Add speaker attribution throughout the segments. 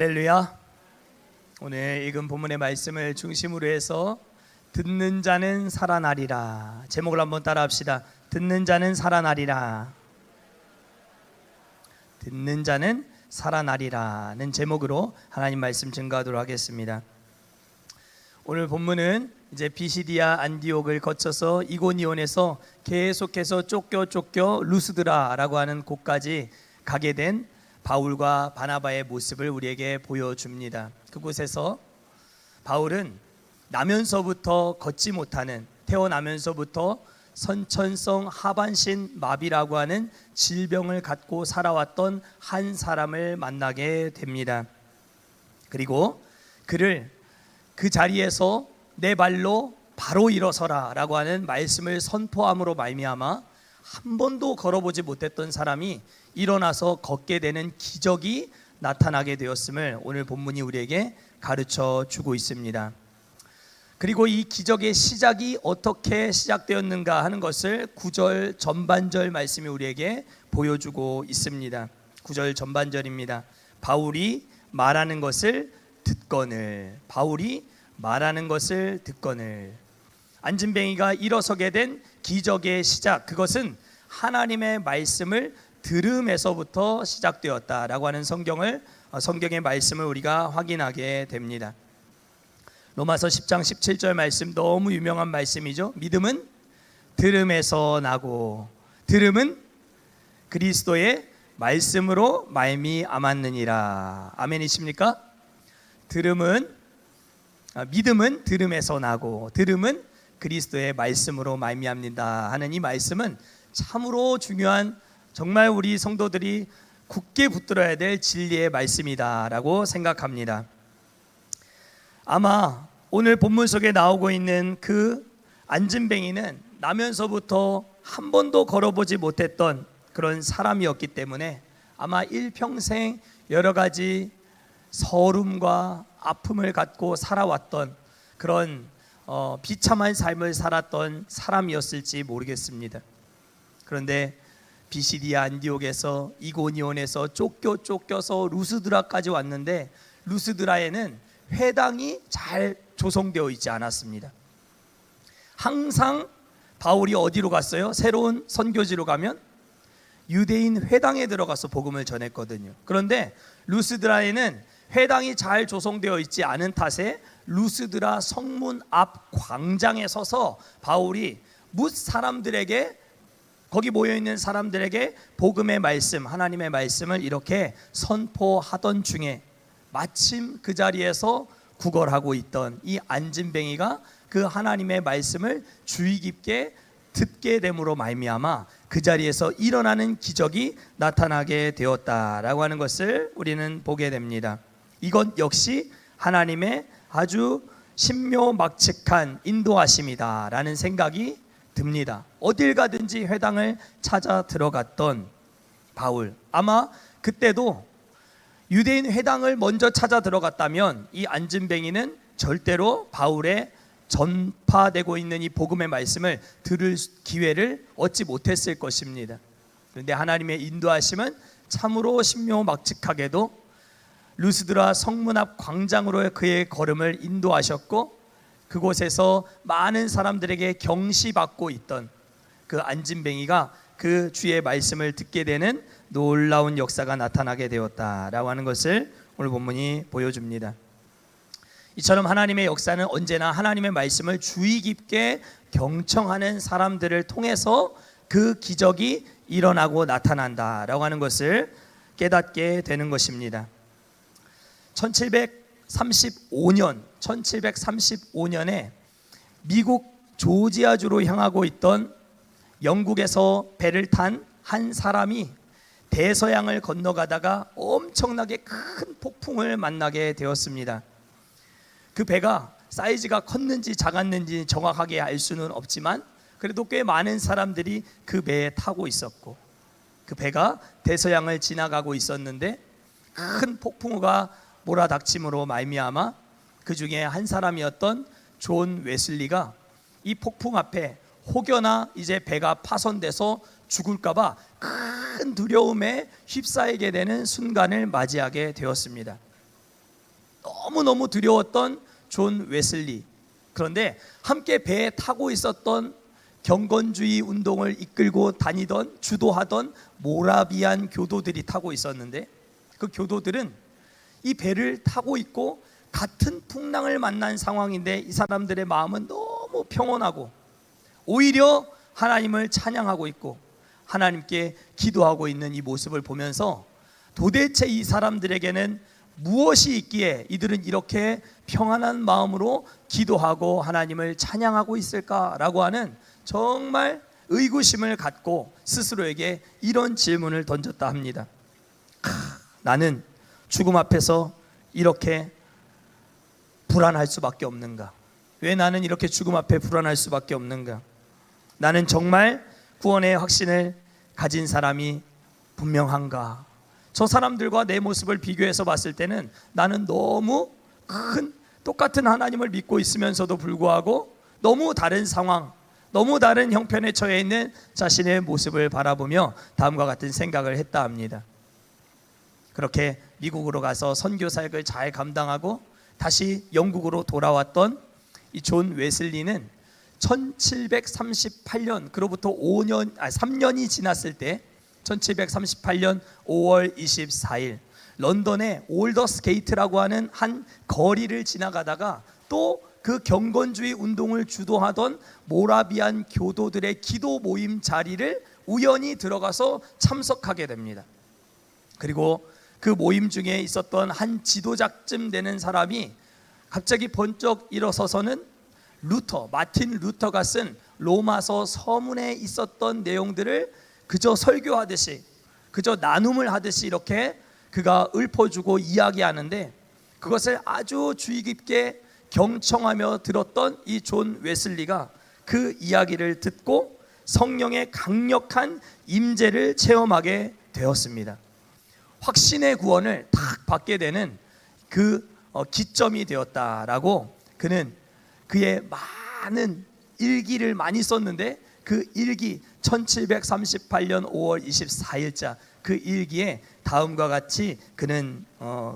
Speaker 1: 할렐루야. 오늘 읽은 본문의 말씀을 중심으로 해서 듣는 자는 살아나리라. 제목을 한번 따라 합시다. 듣는 자는 살아나리라. 듣는 자는 살아나리라는 제목으로 하나님 말씀 증거하도록 하겠습니다. 오늘 본문은 이제 비시디아 안디옥을 거쳐서 이고니온에서 계속해서 쫓겨 루스드라라고 하는 곳까지 가게 된 바울과 바나바의 모습을 우리에게 보여줍니다. 그곳에서 바울은 나면서부터 걷지 못하는, 태어나면서부터 선천성 하반신 마비라고 하는 질병을 갖고 살아왔던 한 사람을 만나게 됩니다. 그리고 그를 그 자리에서 내 발로 바로 일어서라 라고 하는 말씀을 선포함으로 말미암아 한 번도 걸어보지 못했던 사람이 일어나서 걷게 되는 기적이 나타나게 되었음을 오늘 본문이 우리에게 가르쳐 주고 있습니다. 그리고 이 기적의 시작이 어떻게 시작되었는가 하는 것을 9절 전반절 말씀이 우리에게 보여주고 있습니다. 9절 전반절입니다. 바울이 말하는 것을 듣거늘, 바울이 말하는 것을 듣거늘. 안진뱅이가 일어서게 된 기적의 시작, 그것은 하나님의 말씀을 들음에서부터 시작되었다라고 하는 성경의 말씀을 우리가 확인하게 됩니다. 로마서 10장 17절 말씀, 너무 유명한 말씀이죠. 믿음은 들음에서 나고 들음은 그리스도의 말씀으로 말미암았느니라. 아멘이십니까? 믿음은 들음에서 나고 들음은 그리스도의 말씀으로 말미암는다 하는 이 말씀은 참으로 중요한, 정말 우리 성도들이 굳게 붙들어야 될 진리의 말씀이다라고 생각합니다. 아마 오늘 본문 속에 나오고 있는 그 안진뱅이는 나면서부터 한 번도 걸어보지 못했던 그런 사람이었기 때문에 아마 일평생 여러 가지 서름과 아픔을 갖고 살아왔던 그런 비참한 삶을 살았던 사람이었을지 모르겠습니다. 그런데 비시디아 안디옥에서 이고니온에서 쫓겨서 루스드라까지 왔는데 루스드라에는 회당이 잘 조성되어 있지 않았습니다. 항상 바울이 어디로 갔어요? 새로운 선교지로 가면 유대인 회당에 들어가서 복음을 전했거든요. 그런데 루스드라에는 회당이 잘 조성되어 있지 않은 탓에 루스드라 성문 앞 광장에 서서 바울이 거기 모여있는 사람들에게 복음의 말씀, 하나님의 말씀을 이렇게 선포하던 중에 마침 그 자리에서 구걸하고 있던 이 안진뱅이가 그 하나님의 말씀을 주의 깊게 듣게 됨으로 말미암아 그 자리에서 일어나는 기적이 나타나게 되었다라고 하는 것을 우리는 보게 됩니다. 이것 역시 하나님의 아주 신묘막측한 인도하심이다라는 생각이 듭니다. 어딜 가든지 회당을 찾아 들어갔던 바울, 아마 그때도 유대인 회당을 먼저 찾아 들어갔다면 이 안진뱅이는 절대로 바울의 전파되고 있는 이 복음의 말씀을 들을 기회를 얻지 못했을 것입니다. 그런데 하나님의 인도하심은 참으로 신묘막측하게도 루스드라 성문 앞 광장으로 그의 걸음을 인도하셨고 그곳에서 많은 사람들에게 경시받고 있던 그 안진뱅이가 그 주의 말씀을 듣게 되는 놀라운 역사가 나타나게 되었다라고 하는 것을 오늘 본문이 보여줍니다. 이처럼 하나님의 역사는 언제나 하나님의 말씀을 주의 깊게 경청하는 사람들을 통해서 그 기적이 일어나고 나타난다라고 하는 것을 깨닫게 되는 것입니다. 1735년에 미국 조지아주로 향하고 있던 영국에서 배를 탄 한 사람이 대서양을 건너가다가 엄청나게 큰 폭풍을 만나게 되었습니다. 그 배가 사이즈가 컸는지 작았는지 정확하게 알 수는 없지만 그래도 꽤 많은 사람들이 그 배에 타고 있었고 그 배가 대서양을 지나가고 있었는데 큰 폭풍우가 몰아닥침으로 말미암아 그 중에 한 사람이었던 존 웨슬리가 이 폭풍 앞에 혹여나 이제 배가 파손돼서 죽을까봐 큰 두려움에 휩싸이게 되는 순간을 맞이하게 되었습니다. 너무너무 두려웠던 존 웨슬리. 그런데 함께 배에 타고 있었던 경건주의 운동을 이끌고 다니던, 주도하던 모라비안 교도들이 타고 있었는데, 그 교도들은 이 배를 타고 있고 같은 풍랑을 만난 상황인데 이 사람들의 마음은 너무 평온하고 오히려 하나님을 찬양하고 있고 하나님께 기도하고 있는 이 모습을 보면서 도대체 이 사람들에게는 무엇이 있기에 이들은 이렇게 평안한 마음으로 기도하고 하나님을 찬양하고 있을까라고 하는 정말 의구심을 갖고 스스로에게 이런 질문을 던졌다 합니다. 나는 죽음 앞에서 이렇게 불안할 수밖에 없는가? 왜 나는 이렇게 죽음 앞에 불안할 수밖에 없는가? 나는 정말 구원의 확신을 가진 사람이 분명한가? 저 사람들과 내 모습을 비교해서 봤을 때는 나는 너무 큰 똑같은 하나님을 믿고 있으면서도 불구하고 너무 다른 상황, 너무 다른 형편에 처해 있는 자신의 모습을 바라보며 다음과 같은 생각을 했다 합니다. 그렇게 미국으로 가서 선교 사역을 잘 감당하고 다시 영국으로 돌아왔던 이 존 웨슬리는 1738년, 그로부터 3년이 지났을 때 1738년 5월 24일 런던의 올더스 게이트라고 하는 한 거리를 지나가다가 또 그 경건주의 운동을 주도하던 모라비안 교도들의 기도 모임 자리를 우연히 들어가서 참석하게 됩니다. 그리고 그 모임 중에 있었던 한 지도자쯤 되는 사람이 갑자기 번쩍 일어서서는 마틴 루터가 쓴 로마서 서문에 있었던 내용들을 그저 설교하듯이, 그저 나눔을 하듯이 이렇게 그가 읊어주고 이야기하는데, 그것을 아주 주의 깊게 경청하며 들었던 이 존 웨슬리가 그 이야기를 듣고 성령의 강력한 임재를 체험하게 되었습니다. 확신의 구원을 딱 받게 되는 그 기점이 되었다라고 그는 그의 많은 일기를 많이 썼는데, 그 일기 1738년 5월 24일자 그 일기에 다음과 같이 그는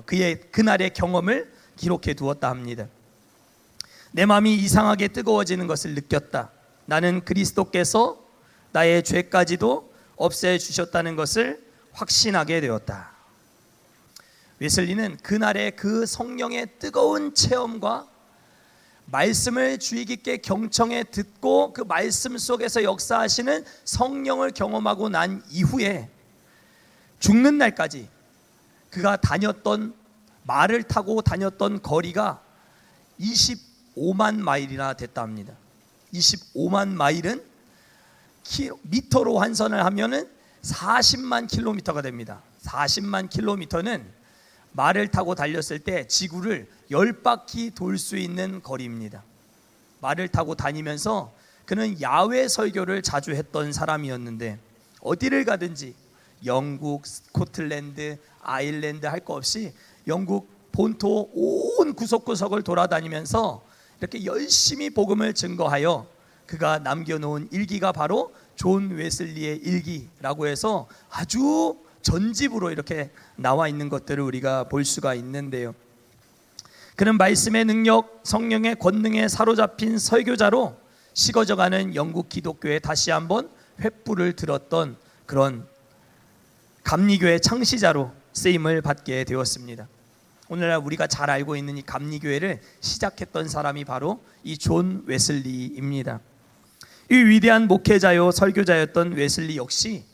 Speaker 1: 그의 그날의 경험을 기록해 두었다 합니다. 내 마음이 이상하게 뜨거워지는 것을 느꼈다. 나는 그리스도께서 나의 죄까지도 없애주셨다는 것을 확신하게 되었다. 웨슬리는 그날의 그 성령의 뜨거운 체험과 말씀을 주의 깊게 경청해 듣고 그 말씀 속에서 역사하시는 성령을 경험하고 난 이후에 죽는 날까지 그가 말을 타고 다녔던 거리가 25만 마일이나 됐다 합니다. 25만 마일은 미터로 환산을 하면은 40만 킬로미터가 됩니다. 40만 킬로미터는 말을 타고 달렸을 때 지구를 10바퀴 돌 수 있는 거리입니다. 말을 타고 다니면서 그는 야외 설교를 자주 했던 사람이었는데 어디를 가든지 영국, 스코틀랜드, 아일랜드 할 거 없이 영국 본토 온 구석구석을 돌아다니면서 이렇게 열심히 복음을 증거하여 그가 남겨놓은 일기가 바로 존 웨슬리의 일기라고 해서 아주 전집으로 이렇게 나와 있는 것들을 우리가 볼 수가 있는데요. 그는 말씀의 능력, 성령의 권능에 사로잡힌 설교자로 식어져가는 영국 기독교에 다시 한번 횃불을 들었던 그런 감리교회 창시자로 쓰임을 받게 되었습니다. 오늘날 우리가 잘 알고 있는 이 감리교회를 시작했던 사람이 바로 이 존 웨슬리입니다. 이 위대한 목회자요 설교자였던 웨슬리 역시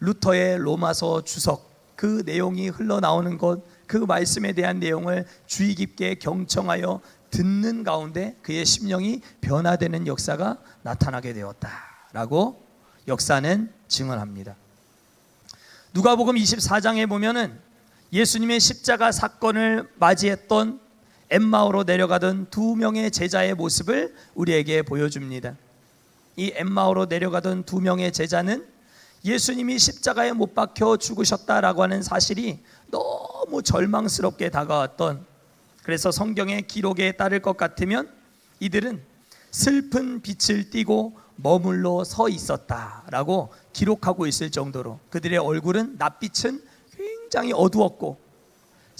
Speaker 1: 루터의 로마서 주석, 그 내용이 흘러나오는 것, 그 말씀에 대한 내용을 주의 깊게 경청하여 듣는 가운데 그의 심령이 변화되는 역사가 나타나게 되었다라고 역사는 증언합니다. 누가복음 24장에 보면은 예수님의 십자가 사건을 맞이했던 엠마오로 내려가던 두 명의 제자의 모습을 우리에게 보여줍니다. 이 엠마오로 내려가던 두 명의 제자는 예수님이 십자가에 못 박혀 죽으셨다라고 하는 사실이 너무 절망스럽게 다가왔던, 그래서 성경의 기록에 따를 것 같으면 이들은 슬픈 빛을 띠고 머물러 서 있었다라고 기록하고 있을 정도로 그들의 얼굴은 낯빛은 굉장히 어두웠고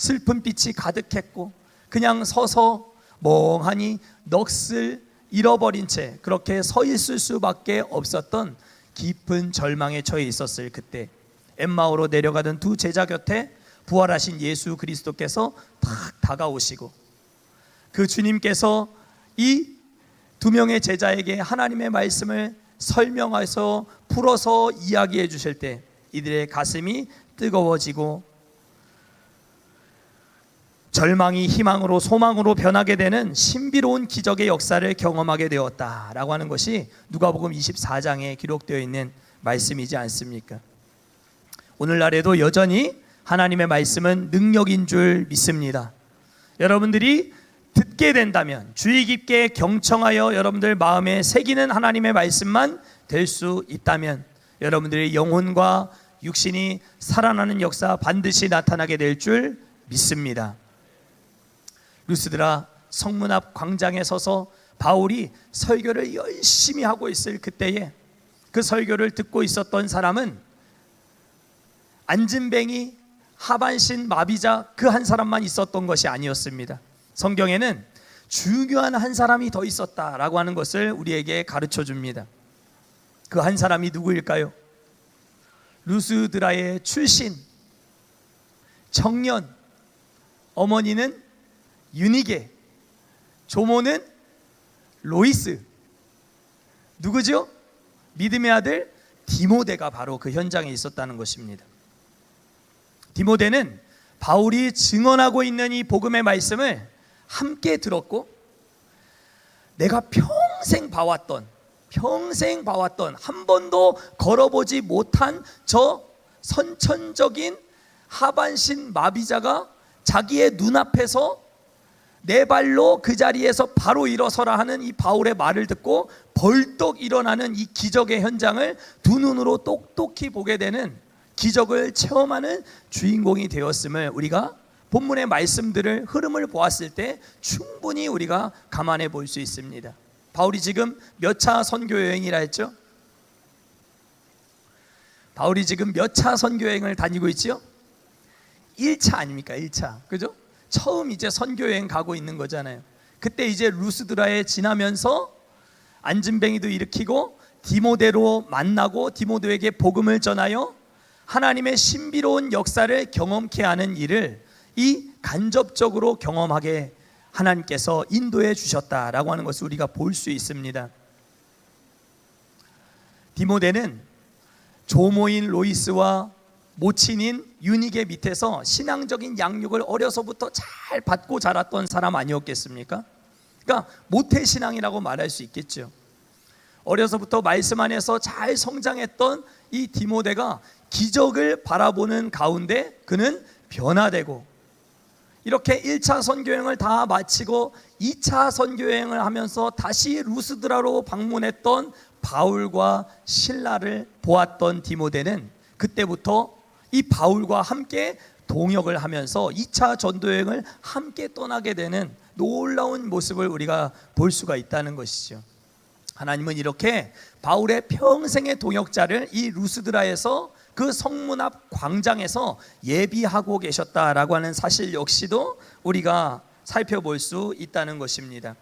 Speaker 1: 슬픈 빛이 가득했고 그냥 서서 멍하니 넋을 잃어버린 채 그렇게 서 있을 수밖에 없었던 깊은 절망에 처해 있었을 그때, 엠마오로 내려가던 두 제자 곁에 부활하신 예수 그리스도께서 탁 다가오시고 그 주님께서 이 두 명의 제자에게 하나님의 말씀을 설명해서 풀어서 이야기해 주실 때 이들의 가슴이 뜨거워지고 절망이 희망으로 소망으로 변하게 되는 신비로운 기적의 역사를 경험하게 되었다라고 하는 것이 누가복음 24장에 기록되어 있는 말씀이지 않습니까? 오늘날에도 여전히 하나님의 말씀은 능력인 줄 믿습니다. 여러분들이 듣게 된다면 주의 깊게 경청하여 여러분들 마음에 새기는 하나님의 말씀만 될 수 있다면 여러분들의 영혼과 육신이 살아나는 역사 반드시 나타나게 될 줄 믿습니다. 루스드라 성문 앞 광장에 서서 바울이 설교를 열심히 하고 있을 그때에 그 설교를 듣고 있었던 사람은 안진뱅이, 하반신, 마비자 그 한 사람만 있었던 것이 아니었습니다. 성경에는 중요한 한 사람이 더 있었다라고 하는 것을 우리에게 가르쳐 줍니다. 그 한 사람이 누구일까요? 루스드라의 출신, 청년, 어머니는 유니게, 조모는 로이스. 누구죠? 믿음의 아들 디모데가 바로 그 현장에 있었다는 것입니다. 디모데는 바울이 증언하고 있는 이 복음의 말씀을 함께 들었고 내가 평생 봐왔던 한 번도 걸어보지 못한 저 선천적인 하반신 마비자가 자기의 눈앞에서 내 발로 그 자리에서 바로 일어서라 하는 이 바울의 말을 듣고 벌떡 일어나는 이 기적의 현장을 두 눈으로 똑똑히 보게 되는, 기적을 체험하는 주인공이 되었음을 우리가 본문의 말씀들을 흐름을 보았을 때 충분히 우리가 감안해 볼 수 있습니다. 바울이 지금 몇 차 선교 여행이라 했죠? 바울이 지금 몇 차 선교 여행을 다니고 있죠? 1차 아닙니까? 1차. 그죠? 처음 이제 선교 여행 가고 있는 거잖아요. 그때 이제 루스드라에 지나면서 안진뱅이도 일으키고 디모데로 만나고 디모데에게 복음을 전하여 하나님의 신비로운 역사를 경험케 하는 일을 이 간접적으로 경험하게 하나님께서 인도해 주셨다라고 하는 것을 우리가 볼 수 있습니다. 디모데는 조모인 로이스와 모친인 유니게 밑에서 신앙적인 양육을 어려서부터 잘 받고 자랐던 사람 아니었겠습니까? 그러니까 모태신앙이라고 말할 수 있겠죠. 어려서부터 말씀 안에서 잘 성장했던 이 디모데가 기적을 바라보는 가운데 그는 변화되고, 이렇게 1차 선교여행을 다 마치고 2차 선교여행을 하면서 다시 루스드라로 방문했던 바울과 실라를 보았던 디모데는 그때부터 이 바울과 함께 동역을 하면서 2차 전도여행을 함께 떠나게 되는 놀라운 모습을 우리가 볼 수가 있다는 것이죠. 하나님은 이렇게 바울의 평생의 동역자를 이 루스드라에서 그 성문 앞 광장에서 예비하고 계셨다라고 하는 사실 역시도 우리가 살펴볼 수 있다는 것입니다.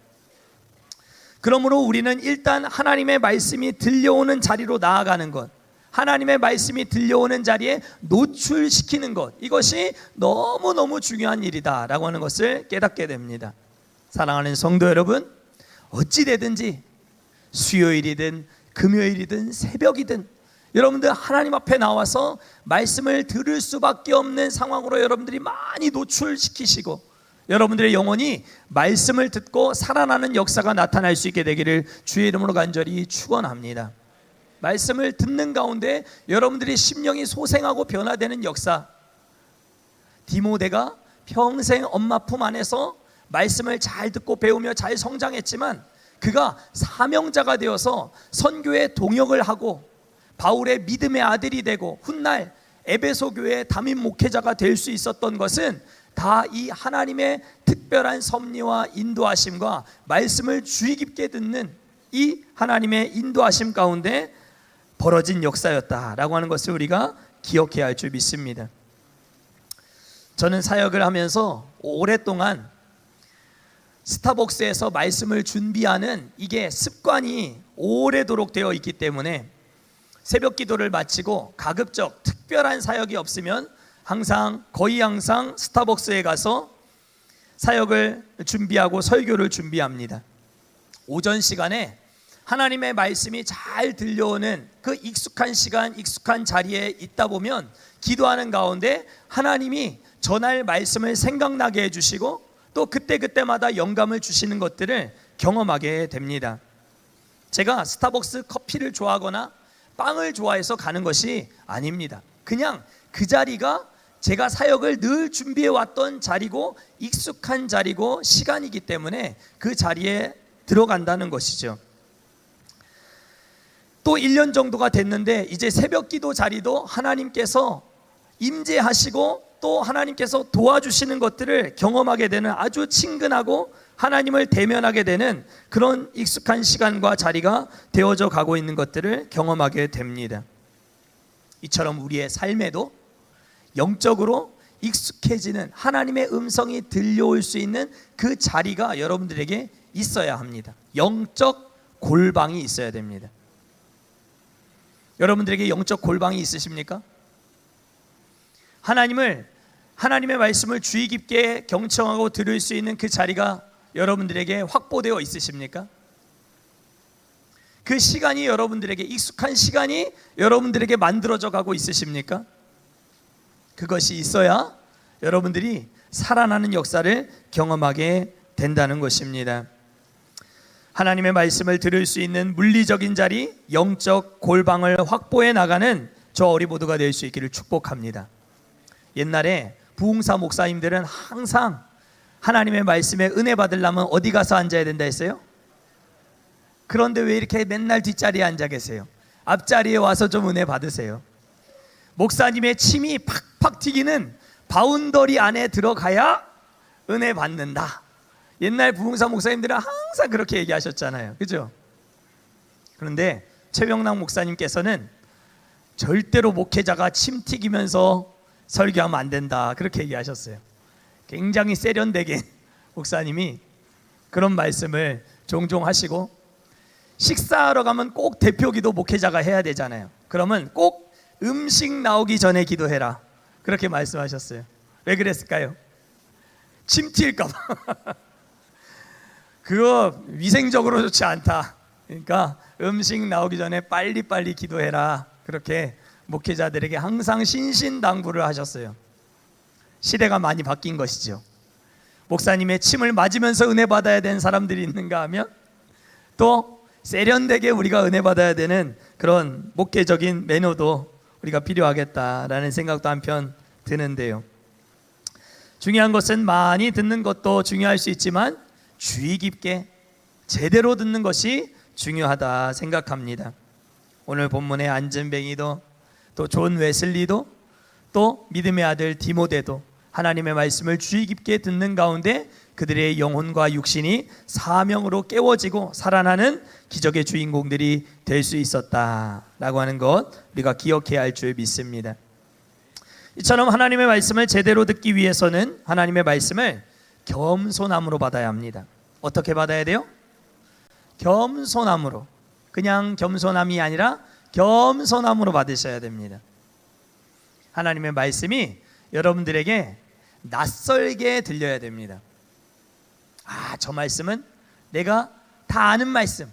Speaker 1: 그러므로 우리는 일단 하나님의 말씀이 들려오는 자리로 나아가는 것, 하나님의 말씀이 들려오는 자리에 노출시키는 것, 이것이 너무너무 중요한 일이다라고 하는 것을 깨닫게 됩니다. 사랑하는 성도 여러분, 어찌되든지 수요일이든 금요일이든 새벽이든 여러분들 하나님 앞에 나와서 말씀을 들을 수밖에 없는 상황으로 여러분들이 많이 노출시키시고 여러분들의 영혼이 말씀을 듣고 살아나는 역사가 나타날 수 있게 되기를 주의 이름으로 간절히 축원합니다. 말씀을 듣는 가운데 여러분들의 심령이 소생하고 변화되는 역사, 디모데가 평생 엄마 품 안에서 말씀을 잘 듣고 배우며 잘 성장했지만 그가 사명자가 되어서 선교에 동역을 하고 바울의 믿음의 아들이 되고 훗날 에베소 교회의 담임 목회자가 될 수 있었던 것은 다 이 하나님의 특별한 섭리와 인도하심과 말씀을 주의 깊게 듣는 이 하나님의 인도하심 가운데 벌어진 역사였다라고 하는 것을 우리가 기억해야 할 줄 믿습니다. 저는 사역을 하면서 오랫동안 스타벅스에서 말씀을 준비하는 이게 습관이 오래도록 되어 있기 때문에 새벽 기도를 마치고 가급적 특별한 사역이 없으면 거의 항상 스타벅스에 가서 사역을 준비하고 설교를 준비합니다. 오전 시간에 하나님의 말씀이 잘 들려오는 그 익숙한 시간, 익숙한 자리에 있다 보면 기도하는 가운데 하나님이 전할 말씀을 생각나게 해주시고 또 그때그때마다 영감을 주시는 것들을 경험하게 됩니다. 제가 스타벅스 커피를 좋아하거나 빵을 좋아해서 가는 것이 아닙니다. 그냥 그 자리가 제가 사역을 늘 준비해 왔던 자리고 익숙한 자리고 시간이기 때문에 그 자리에 들어간다는 것이죠. 또 1년 정도가 됐는데 이제 새벽 기도 자리도 하나님께서 임재하시고 또 하나님께서 도와주시는 것들을 경험하게 되는 아주 친근하고 하나님을 대면하게 되는 그런 익숙한 시간과 자리가 되어져 가고 있는 것들을 경험하게 됩니다. 이처럼 우리의 삶에도 영적으로 익숙해지는 하나님의 음성이 들려올 수 있는 그 자리가 여러분들에게 있어야 합니다. 영적 골방이 있어야 됩니다. 여러분들에게 영적 골방이 있으십니까? 하나님의 말씀을 주의 깊게 경청하고 들을 수 있는 그 자리가 여러분들에게 확보되어 있으십니까? 그 시간이 여러분들에게 익숙한 시간이 여러분들에게 만들어져 가고 있으십니까? 그것이 있어야 여러분들이 살아나는 역사를 경험하게 된다는 것입니다. 하나님의 말씀을 들을 수 있는 물리적인 자리, 영적 골방을 확보해 나가는 저 어리 모두가 될 수 있기를 축복합니다. 옛날에 부흥사 목사님들은 항상 하나님의 말씀에 은혜 받으려면 어디 가서 앉아야 된다 했어요? 그런데 왜 이렇게 맨날 뒷자리에 앉아 계세요? 앞자리에 와서 좀 은혜 받으세요. 목사님의 침이 팍팍 튀기는 바운더리 안에 들어가야 은혜 받는다. 옛날 부흥사 목사님들은 항상 그렇게 얘기하셨잖아요. 그죠? 그런데 최병락 목사님께서는 절대로 목회자가 침 튀기면서 설교하면 안 된다, 그렇게 얘기하셨어요. 굉장히 세련되게 목사님이 그런 말씀을 종종 하시고, 식사하러 가면 꼭 대표기도 목회자가 해야 되잖아요. 그러면 꼭 음식 나오기 전에 기도해라, 그렇게 말씀하셨어요. 왜 그랬을까요? 침 튈까 봐. 그거 위생적으로 좋지 않다. 그러니까 음식 나오기 전에 빨리빨리 기도해라, 그렇게 목회자들에게 항상 신신당부를 하셨어요. 시대가 많이 바뀐 것이죠. 목사님의 침을 맞으면서 은혜 받아야 되는 사람들이 있는가 하면 또 세련되게 우리가 은혜 받아야 되는 그런 목회적인 매너도 우리가 필요하겠다라는 생각도 한편 드는데요. 중요한 것은 많이 듣는 것도 중요할 수 있지만 주의 깊게 제대로 듣는 것이 중요하다 생각합니다. 오늘 본문의 안전뱅이도 또 존 웨슬리도 또 믿음의 아들 디모데도 하나님의 말씀을 주의 깊게 듣는 가운데 그들의 영혼과 육신이 사명으로 깨워지고 살아나는 기적의 주인공들이 될 수 있었다라고 하는 것 우리가 기억해야 할 줄 믿습니다. 이처럼 하나님의 말씀을 제대로 듣기 위해서는 하나님의 말씀을 겸손함으로 받아야 합니다. 어떻게 받아야 돼요? 겸손함으로. 그냥 겸손함이 아니라 겸손함으로 받으셔야 됩니다. 하나님의 말씀이 여러분들에게 낯설게 들려야 됩니다. 저 말씀은 내가 다 아는 말씀,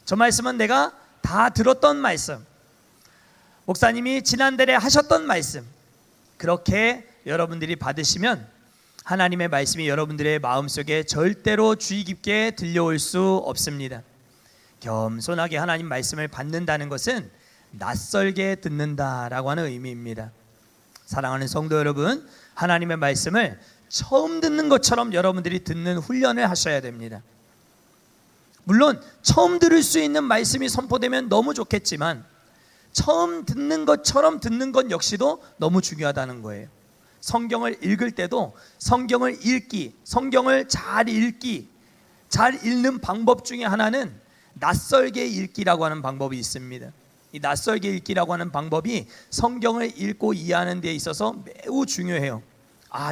Speaker 1: 저 말씀은 내가 다 들었던 말씀, 목사님이 지난달에 하셨던 말씀, 그렇게 여러분들이 받으시면 하나님의 말씀이 여러분들의 마음속에 절대로 주의 깊게 들려올 수 없습니다. 겸손하게 하나님 말씀을 받는다는 것은 낯설게 듣는다라고 하는 의미입니다. 사랑하는 성도 여러분, 하나님의 말씀을 처음 듣는 것처럼 여러분들이 듣는 훈련을 하셔야 됩니다. 물론 처음 들을 수 있는 말씀이 선포되면 너무 좋겠지만 처음 듣는 것처럼 듣는 것 역시도 너무 중요하다는 거예요. 성경을 읽을 때도 성경을 읽기, 성경을 잘 읽기, 잘 읽는 방법 중에 하나는 낯설게 읽기라고 하는 방법이 있습니다. 이 낯설게 읽기라고 하는 방법이 성경을 읽고 이해하는 데 있어서 매우 중요해요.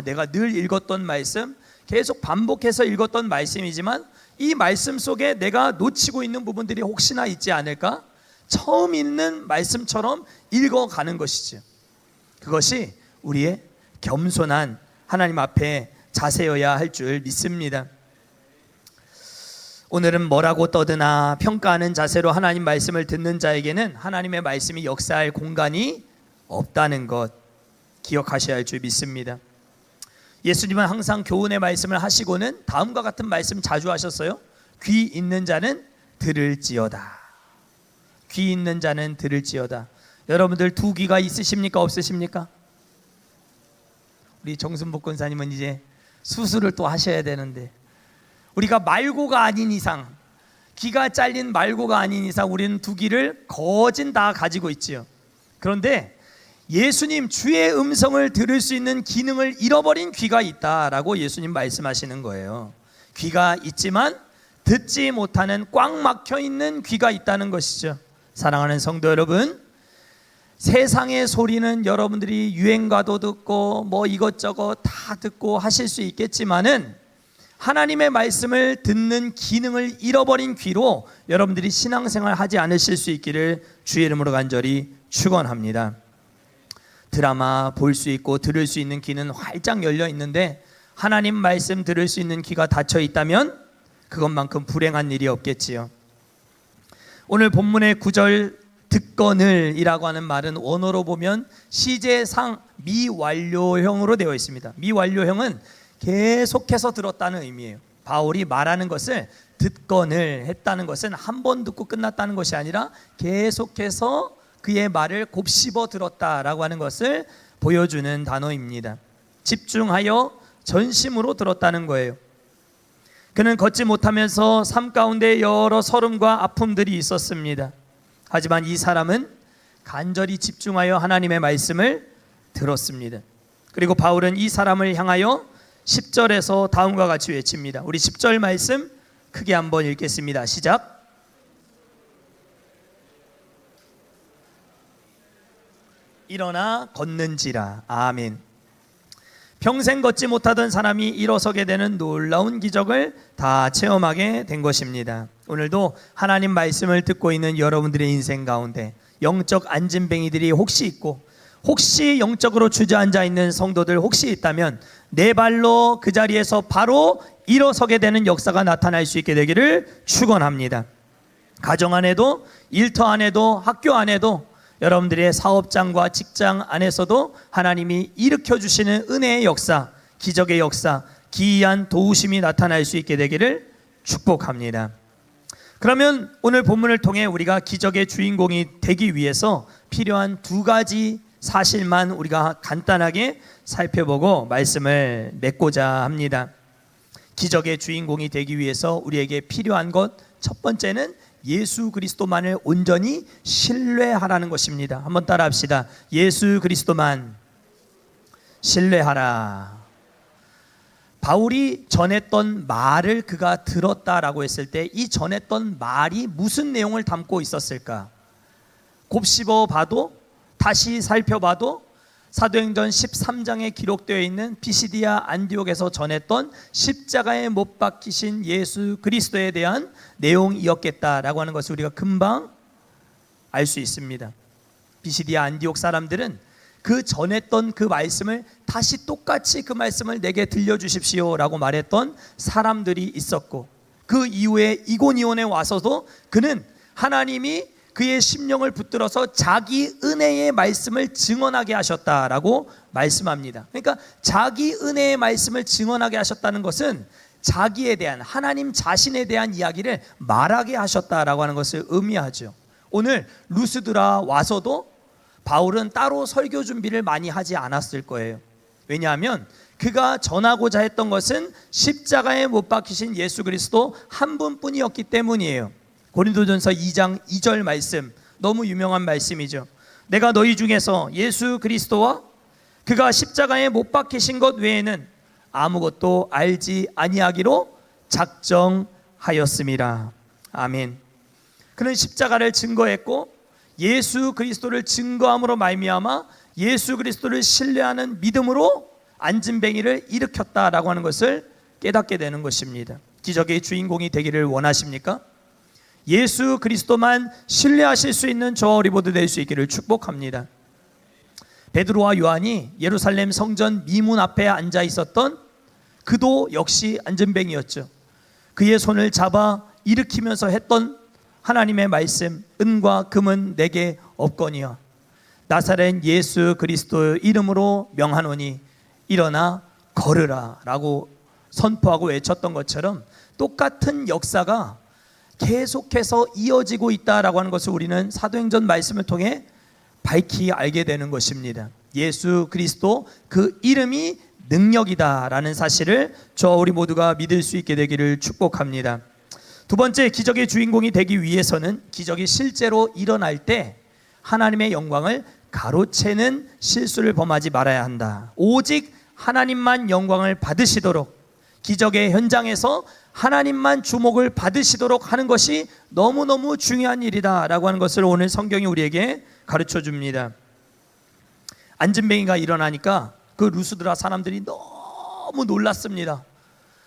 Speaker 1: 내가 늘 읽었던 말씀, 계속 반복해서 읽었던 말씀이지만 이 말씀 속에 내가 놓치고 있는 부분들이 혹시나 있지 않을까? 처음 읽는 말씀처럼 읽어가는 것이죠. 그것이 우리의 겸손한 하나님 앞에 자세여야 할 줄 믿습니다. 오늘은 뭐라고 떠드나 평가하는 자세로 하나님 말씀을 듣는 자에게는 하나님의 말씀이 역사할 공간이 없다는 것 기억하셔야 할 줄 믿습니다. 예수님은 항상 교훈의 말씀을 하시고는 다음과 같은 말씀 자주 하셨어요. 귀 있는 자는 들을지어다. 귀 있는 자는 들을지어다. 여러분들 두 귀가 있으십니까? 없으십니까? 우리 정순복 권사님은 이제 수술을 또 하셔야 되는데, 우리가 말고가 아닌 이상, 귀가 잘린 말고가 아닌 이상 우리는 두 귀를 거진 다 가지고 있지요. 그런데 예수님 주의 음성을 들을 수 있는 기능을 잃어버린 귀가 있다라고 예수님 말씀하시는 거예요. 귀가 있지만 듣지 못하는 꽉 막혀 있는 귀가 있다는 것이죠. 사랑하는 성도 여러분, 세상의 소리는 여러분들이 유행가도 듣고 뭐 이것저것 다 듣고 하실 수 있겠지만은 하나님의 말씀을 듣는 기능을 잃어버린 귀로 여러분들이 신앙생활 하지 않으실 수 있기를 주의 이름으로 간절히 축원합니다. 드라마 볼 수 있고 들을 수 있는 귀는 활짝 열려 있는데 하나님 말씀 들을 수 있는 귀가 닫혀 있다면 그것만큼 불행한 일이 없겠지요. 오늘 본문의 9절 듣거늘이라고 하는 말은 원어로 보면 시제상 미완료형으로 되어 있습니다. 미완료형은 계속해서 들었다는 의미예요. 바울이 말하는 것을 듣거늘 했다는 것은 한 번 듣고 끝났다는 것이 아니라 계속해서 그의 말을 곱씹어 들었다라고 하는 것을 보여주는 단어입니다. 집중하여 전심으로 들었다는 거예요. 그는 걷지 못하면서 삶 가운데 여러 서름과 아픔들이 있었습니다. 하지만 이 사람은 간절히 집중하여 하나님의 말씀을 들었습니다. 그리고 바울은 이 사람을 향하여 10절에서 다음과 같이 외칩니다. 우리 10절 말씀 크게 한번 읽겠습니다. 시작. 일어나 걷는지라. 아멘. 평생 걷지 못하던 사람이 일어서게 되는 놀라운 기적을 다 체험하게 된 것입니다. 오늘도 하나님 말씀을 듣고 있는 여러분들의 인생 가운데 영적 안진뱅이들이 혹시 있고, 혹시 영적으로 주저앉아 있는 성도들 혹시 있다면 내 발로 그 자리에서 바로 일어서게 되는 역사가 나타날 수 있게 되기를 축원합니다. 가정 안에도, 일터 안에도, 학교 안에도, 여러분들의 사업장과 직장 안에서도 하나님이 일으켜 주시는 은혜의 역사, 기적의 역사, 기이한 도우심이 나타날 수 있게 되기를 축복합니다. 그러면 오늘 본문을 통해 우리가 기적의 주인공이 되기 위해서 필요한 두 가지 사실만 우리가 간단하게 살펴보고 말씀을 맺고자 합니다. 기적의 주인공이 되기 위해서 우리에게 필요한 것, 첫 번째는 예수 그리스도만을 온전히 신뢰하라는 것입니다. 한번 따라 합시다. 예수 그리스도만 신뢰하라. 바울이 전했던 말을 그가 들었다라고 했을 때 이 전했던 말이 무슨 내용을 담고 있었을까? 곱씹어 봐도, 다시 살펴봐도 사도행전 13장에 기록되어 있는 피시디아 안디옥에서 전했던 십자가에 못 박히신 예수 그리스도에 대한 내용이었겠다라고 하는 것을 우리가 금방 알 수 있습니다. 피시디아 안디옥 사람들은 그 전했던 그 말씀을 다시 똑같이 그 말씀을 내게 들려주십시오 라고 말했던 사람들이 있었고, 그 이후에 이고니온에 와서도 그는 하나님이 그의 심령을 붙들어서 자기 은혜의 말씀을 증언하게 하셨다라고 말씀합니다. 그러니까 자기 은혜의 말씀을 증언하게 하셨다는 것은 자기에 대한, 하나님 자신에 대한 이야기를 말하게 하셨다라고 하는 것을 의미하죠. 오늘 루스드라 와서도 바울은 따로 설교 준비를 많이 하지 않았을 거예요. 왜냐하면 그가 전하고자 했던 것은 십자가에 못 박히신 예수 그리스도 한 분뿐이었기 때문이에요. 고린도전서 2장 2절 말씀, 너무 유명한 말씀이죠. 내가 너희 중에서 예수 그리스도와 그가 십자가에 못 박히신 것 외에는 아무것도 알지 아니하기로 작정하였음이라. 아멘. 그는 십자가를 증거했고 예수 그리스도를 증거함으로 말미암아 예수 그리스도를 신뢰하는 믿음으로 안진뱅이를 일으켰다라고 하는 것을 깨닫게 되는 것입니다. 기적의 주인공이 되기를 원하십니까? 예수 그리스도만 신뢰하실 수 있는 저와 우리 모두 될 수 있기를 축복합니다. 베드로와 요한이 예루살렘 성전 미문 앞에 앉아 있었던 그도 역시 안진뱅이였죠. 그의 손을 잡아 일으키면서 했던 하나님의 말씀, 은과 금은 내게 없거니와 나사렛 예수 그리스도의 이름으로 명하노니 일어나 걸으라 라고 선포하고 외쳤던 것처럼 똑같은 역사가 계속해서 이어지고 있다라고 하는 것을 우리는 사도행전 말씀을 통해 밝히 알게 되는 것입니다. 예수 그리스도 그 이름이 능력이다라는 사실을 저와 우리 모두가 믿을 수 있게 되기를 축복합니다. 두 번째, 기적의 주인공이 되기 위해서는 기적이 실제로 일어날 때 하나님의 영광을 가로채는 실수를 범하지 말아야 한다. 오직 하나님만 영광을 받으시도록, 기적의 현장에서 하나님만 주목을 받으시도록 하는 것이 너무너무 중요한 일이다라고 하는 것을 오늘 성경이 우리에게 가르쳐 줍니다. 안진뱅이가 일어나니까 그 루스드라 사람들이 너무 놀랐습니다.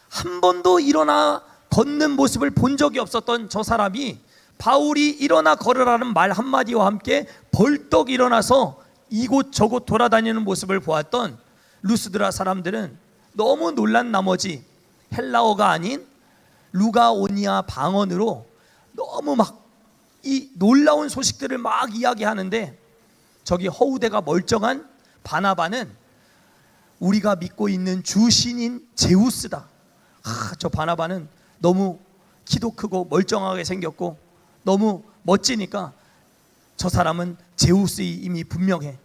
Speaker 1: 한 번도 일어나 걷는 모습을 본 적이 없었던 저 사람이 바울이 일어나 걸으라는 말 한마디와 함께 벌떡 일어나서 이곳저곳 돌아다니는 모습을 보았던 루스드라 사람들은 너무 놀란 나머지 헬라어가 아닌 루가오니아 방언으로 너무 막 이 놀라운 소식들을 막 이야기하는데, 저기 허우대가 멀쩡한 바나바는 우리가 믿고 있는 주신인 제우스다. 저 바나바는 너무 키도 크고 멀쩡하게 생겼고 너무 멋지니까 저 사람은 제우스의 이미 분명해.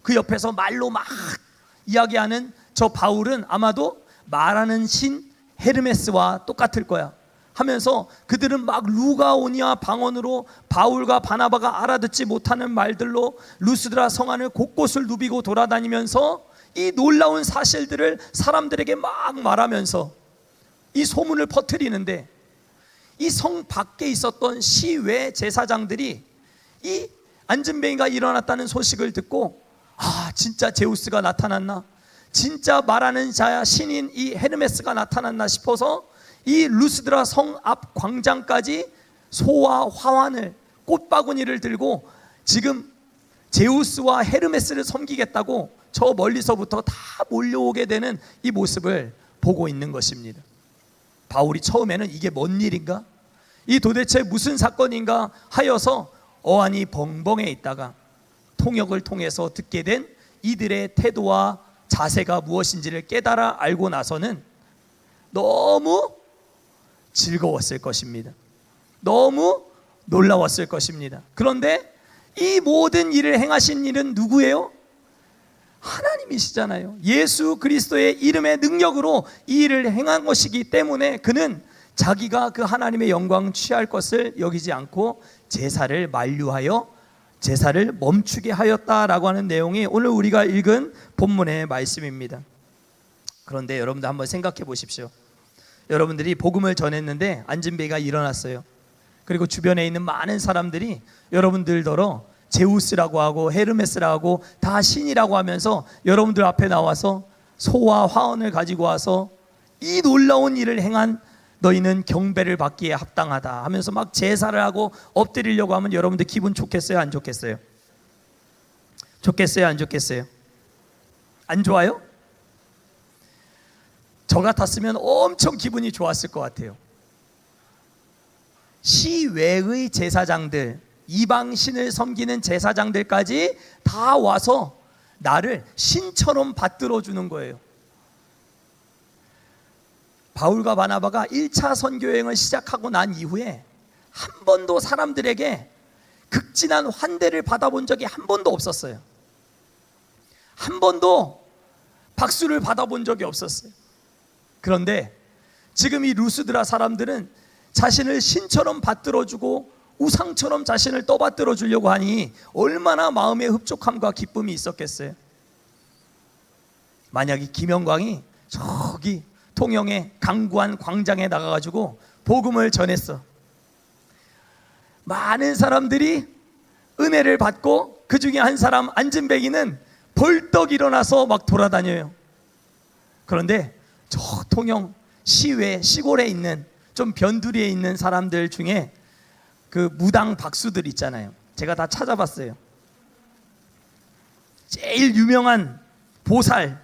Speaker 1: 그 옆에서 말로 막 이야기하는 저 바울은 아마도 말하는 신 헤르메스와 똑같을 거야 하면서 그들은 막 루가오니아 방언으로 바울과 바나바가 알아듣지 못하는 말들로 루스드라 성 안을 곳곳을 누비고 돌아다니면서 이 놀라운 사실들을 사람들에게 막 말하면서 이 소문을 퍼뜨리는데, 이 성 밖에 있었던 시외 제사장들이 이 안진뱅이가 일어났다는 소식을 듣고, 아, 진짜 제우스가 나타났나? 진짜 말하는 자야 신인 이 헤르메스가 나타났나 싶어서 이 루스드라 성 앞 광장까지 소와 화환을, 꽃바구니를 들고 지금 제우스와 헤르메스를 섬기겠다고 저 멀리서부터 다 몰려오게 되는 이 모습을 보고 있는 것입니다. 바울이 처음에는 이게 뭔 일인가? 이 도대체 무슨 사건인가 하여서 어안이 벙벙해 있다가 통역을 통해서 듣게 된 이들의 태도와 자세가 무엇인지를 깨달아 알고 나서는 너무 즐거웠을 것입니다. 너무 놀라웠을 것입니다. 그런데 이 모든 일을 행하신 일은 누구예요? 하나님이시잖아요. 예수 그리스도의 이름의 능력으로 이 일을 행한 것이기 때문에 그는 자기가 그 하나님의 영광 취할 것을 여기지 않고 제사를 만류하여 제사를 멈추게 하였다라고 하는 내용이 오늘 우리가 읽은 본문의 말씀입니다. 그런데 여러분들 한번 생각해 보십시오. 여러분들이 복음을 전했는데 안진뱅이가 일어났어요. 그리고 주변에 있는 많은 사람들이 여러분들더러 제우스라고 하고 헤르메스라고 하고 다 신이라고 하면서 여러분들 앞에 나와서 소와 화원을 가지고 와서 이 놀라운 일을 행한 너희는 경배를 받기에 합당하다 하면서 막 제사를 하고 엎드리려고 하면 여러분들 기분 좋겠어요? 안 좋겠어요? 좋겠어요? 안 좋겠어요? 안 좋아요? 저 같았으면 엄청 기분이 좋았을 것 같아요. 시외의 제사장들, 이방신을 섬기는 제사장들까지 다 와서 나를 신처럼 받들어 주는 거예요. 바울과 바나바가 1차 선교여행을 시작하고 난 이후에 한 번도 사람들에게 극진한 환대를 받아본 적이 한 번도 없었어요. 한 번도 박수를 받아본 적이 없었어요. 그런데 지금 이 루스드라 사람들은 자신을 신처럼 받들어주고 우상처럼 자신을 떠받들어 주려고 하니 얼마나 마음의 흡족함과 기쁨이 있었겠어요. 만약에 김영광이 저기 통영의 강구한 광장에 나가가지고 복음을 전했어. 많은 사람들이 은혜를 받고 그 중에 한 사람 안진뱅이는 벌떡 일어나서 막 돌아다녀요. 그런데 저 통영 시외 시골에 있는 좀 변두리에 있는 사람들 중에 그 무당 박수들 있잖아요. 제가 다 찾아봤어요. 제일 유명한 보살,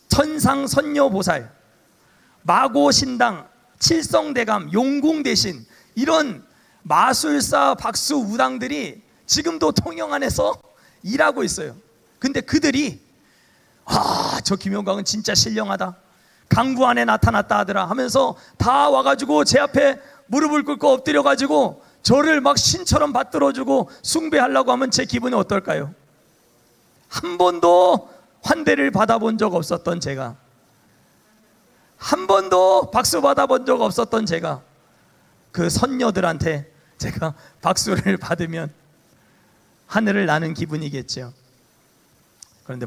Speaker 1: 천상 선녀 보살, 마고신당, 칠성대감, 용궁대신, 이런 마술사 박수 무당들이 지금도 통영 안에서 일하고 있어요. 근데 그들이 저 김영광은 진짜 신령하다, 강구 안에 나타났다 하더라 하면서 다 와가지고 제 앞에 무릎을 꿇고 엎드려가지고 저를 막 신처럼 받들어주고 숭배하려고 하면 제 기분이 어떨까요? 한 번도 환대를 받아본 적 없었던 제가, 한 번도 박수 받아본 적 없었던 제가, 그 선녀들한테 제가 박수를 받으면 하늘을 나는 기분이겠죠. 그런데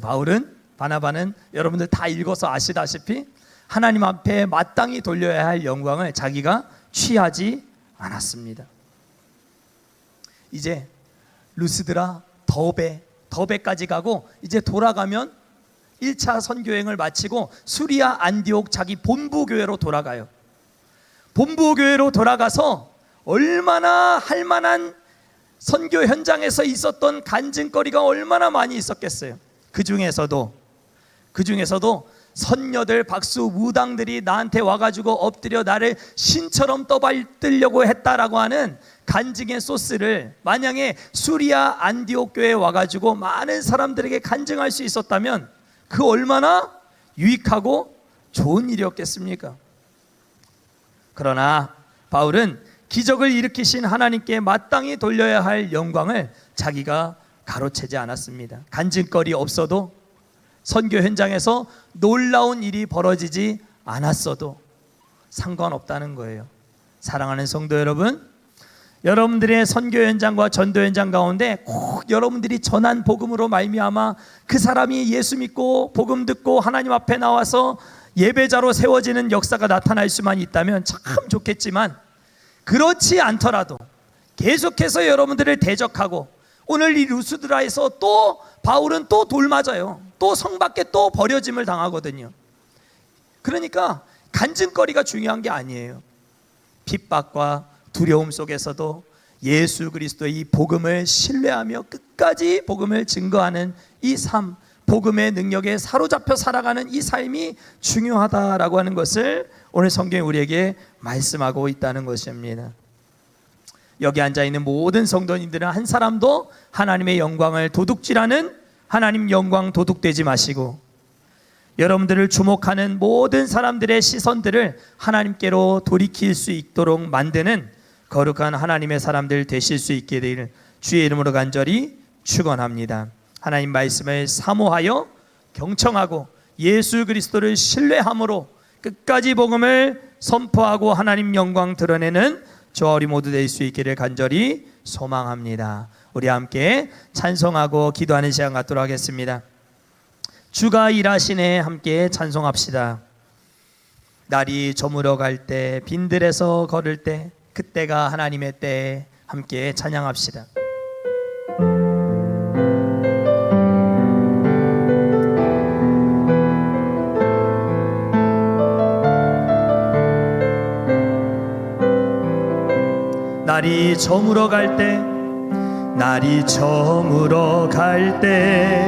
Speaker 1: 바나바는 여러분들 다 읽어서 아시다시피 하나님 앞에 마땅히 돌려야 할 영광을 자기가 취하지 않았습니다. 이제 루스드라, 더베까지 가고 이제 돌아가면 1차 선교행을 마치고 수리아 안디옥 자기 본부교회로 돌아가요. 본부교회로 돌아가서 얼마나 할 만한 선교 현장에서 있었던 간증거리가 얼마나 많이 있었겠어요. 그 중에서도 선녀들, 박수 무당들이 나한테 와가지고 엎드려 나를 신처럼 떠받들려고 했다라고 하는 간증의 소스를 만약에 수리아 안디옥 교회에 와가지고 많은 사람들에게 간증할 수 있었다면 그 얼마나 유익하고 좋은 일이었겠습니까? 그러나 바울은 기적을 일으키신 하나님께 마땅히 돌려야 할 영광을 자기가 가로채지 않았습니다. 간증거리 없어도, 선교 현장에서 놀라운 일이 벌어지지 않았어도 상관없다는 거예요. 사랑하는 성도 여러분, 여러분들의 선교 현장과 전도 현장 가운데 꼭 여러분들이 전한 복음으로 말미암아 그 사람이 예수 믿고 복음 듣고 하나님 앞에 나와서 예배자로 세워지는 역사가 나타날 수만 있다면 참 좋겠지만, 그렇지 않더라도 계속해서 여러분들을 대적하고, 오늘 이 루스드라에서 또 바울은 또 돌맞아요. 또 성 밖에 또 버려짐을 당하거든요. 그러니까 간증거리가 중요한 게 아니에요. 핍박과 두려움 속에서도 예수 그리스도의 이 복음을 신뢰하며 끝까지 복음을 증거하는 이 삶, 복음의 능력에 사로잡혀 살아가는 이 삶이 중요하다라고 하는 것을 오늘 성경이 우리에게 말씀하고 있다는 것입니다. 여기 앉아있는 모든 성도님들은 한 사람도 하나님의 영광을 도둑질하는 하나님 영광 도둑되지 마시고, 여러분들을 주목하는 모든 사람들의 시선들을 하나님께로 돌이킬 수 있도록 만드는 거룩한 하나님의 사람들 되실 수 있게 되기를 주의 이름으로 간절히 축원합니다. 하나님 말씀을 사모하여 경청하고 예수 그리스도를 신뢰함으로 끝까지 복음을 선포하고 하나님 영광 드러내는 저와 우리 모두 될 수 있기를 간절히 소망합니다. 우리 함께 찬송하고 기도하는 시간 갖도록 하겠습니다. 주가 일하시네 함께 찬송합시다. 날이 저물어 갈 때, 빈들에서 걸을 때, 그때가 하나님의 때에 함께 찬양합시다. 날이 저물어 갈 때, 날이 저물어 갈 때,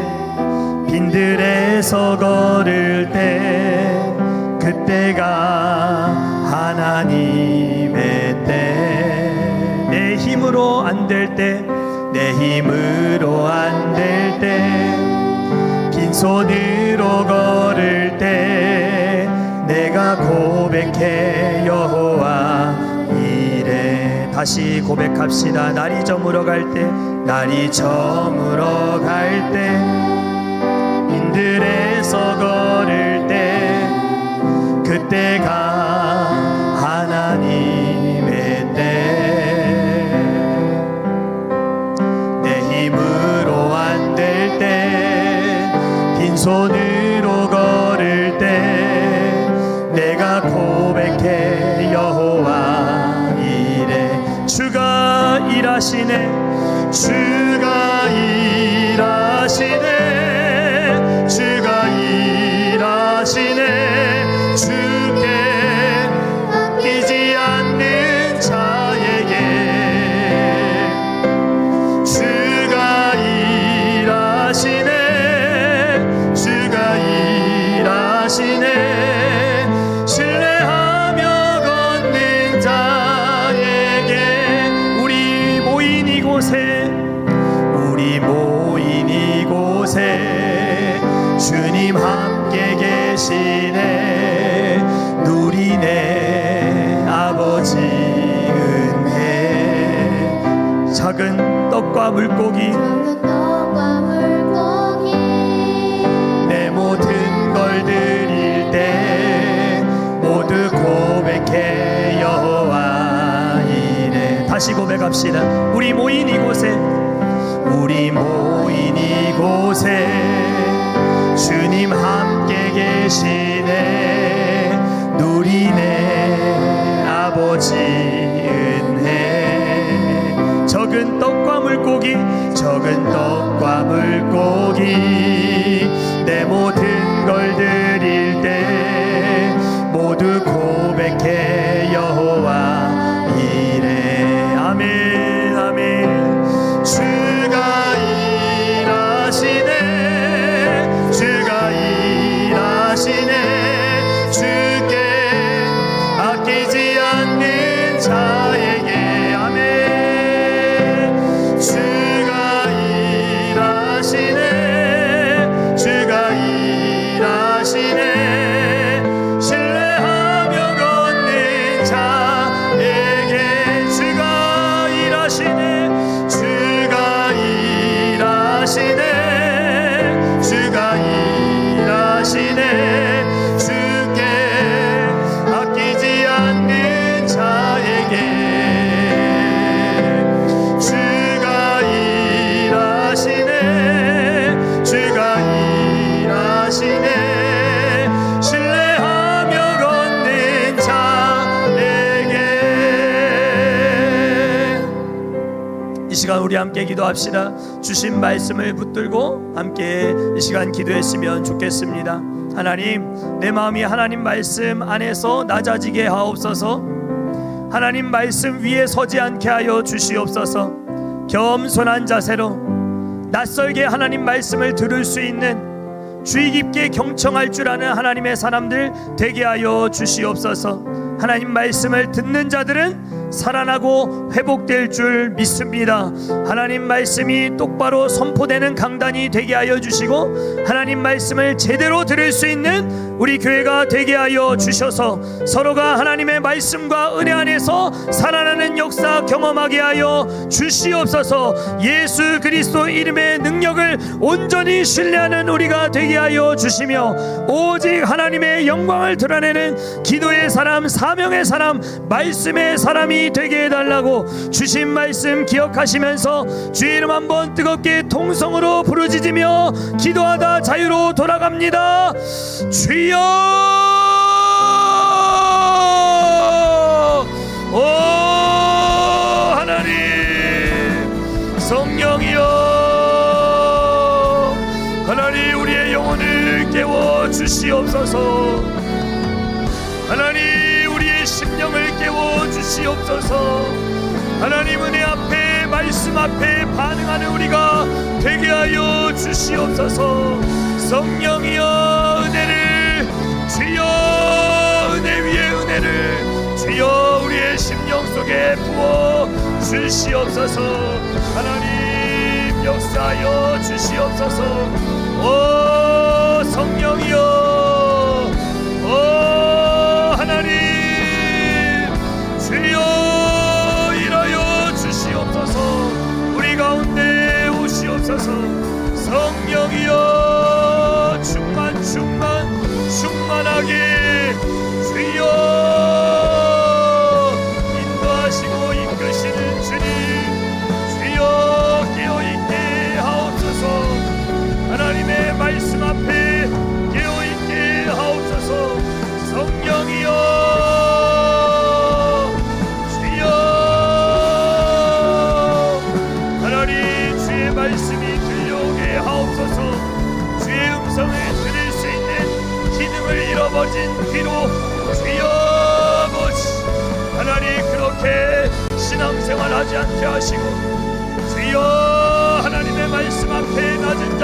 Speaker 1: 빈들에서 걸을 때, 그때가 하나님의 때. 내 힘으로 안 될 때, 내 힘으로 안 될 때, 빈손으로 걸을 때, 내가 고백해 여호와 이래. 다시 고백합시다. 날이 저물어 갈 때, 날이 저물어 갈 때, 빈들에서 걸을 때, 그때가 하나님의 때. 내 힘으로 안 될 때, 빈손으로 걸을 때, 내가 고백해 여호와 이래. 주가 일하시네, 주가 일하시네, 주가 일하시네, 적은 떡과 물고기 내 모든 걸 드릴 때 모두 고백해 여호와 이래. 다시 고백합시다. 우리 모인 이곳에 주님 함께 계시네. 누리네 아버지 은혜. 적은 떡과 물고기 내 모든 걸 드릴 때 모두 고백해 여호와 이래. 아멘 아멘. 주가 일하시네. 주께 아끼지 않는 자에게. 아멘. 주가 일하시네. 신뢰하며 걷는 자에게. 주가 일하시네. 주께 아끼지 않는 자에게. 주가 일하시네. 신뢰하며 걷는 자에게. 이 시간 우리 함께 기도합시다. 주신 말씀을 붙들고 함께 이 시간 기도했으면 좋겠습니다. 하나님, 내 마음이 하나님 말씀 안에서 낮아지게 하옵소서. 하나님 말씀 위에 서지 않게 하여 주시옵소서. 겸손한 자세로 낯설게 하나님 말씀을 들을 수 있는 주의 깊게 경청할 줄 아는 하나님의 사람들 되게 하여 주시옵소서. 하나님 말씀을 듣는 자들은 살아나고 회복될 줄 믿습니다. 하나님 말씀이 똑바로 선포되는 강단이 되게 하여 주시고 하나님 말씀을 제대로 들을 수 있는 우리 교회가 되게 하여 주셔서 서로가 하나님의 말씀과 은혜 안에서 살아나는 역사 경험하게 하여 주시옵소서. 예수 그리스도 이름의 능력을 온전히 신뢰하는 우리가 되게 하여 주시며 오직 하나님의 영광을 드러내는 기도의 사람, 사명의 사람, 말씀의 사람이 되게 해달라고 주신 말씀 기억하시면서 주의 이름 한번 뜨겁게 통성으로 부르짖으며 기도하다 자유로 돌아갑니다. 주여, 오 하나님, 성령이여, 하나님 우리의 영혼을 깨워 주시옵소서. 하나님 우리의 심령을 깨워 주시옵소서. 하나님 은혜 앞에 말씀 앞에 반응하는 우리가 되게 하여 주시옵소서. 성령이여 은혜를, 주여 은혜 위에 은혜를 주여 우리의 심령 속에 부어 주시옵소서. 하나님 역사하여 주시옵소서. 오 성령이여, 오 하나님 주여 일하여 주시옵소서. 우리 가운데 오시옵소서. 성령이여 충만하게 주여 인도하시고 이끄시는 주님, 주여 깨어있게 하옵소서. 하나님의 말씀 앞에 깨어있게 하옵소서. 성령이여 주여, 하나님 주의 말씀이 들려오게 하옵소서. 주의 음성을 들을 수 있는 기능을 잃어버린 뒤로 주여 아버지 하나님 그렇게 신앙생활 하지 않게 하시고 주여 하나님의 말씀 앞에 낮은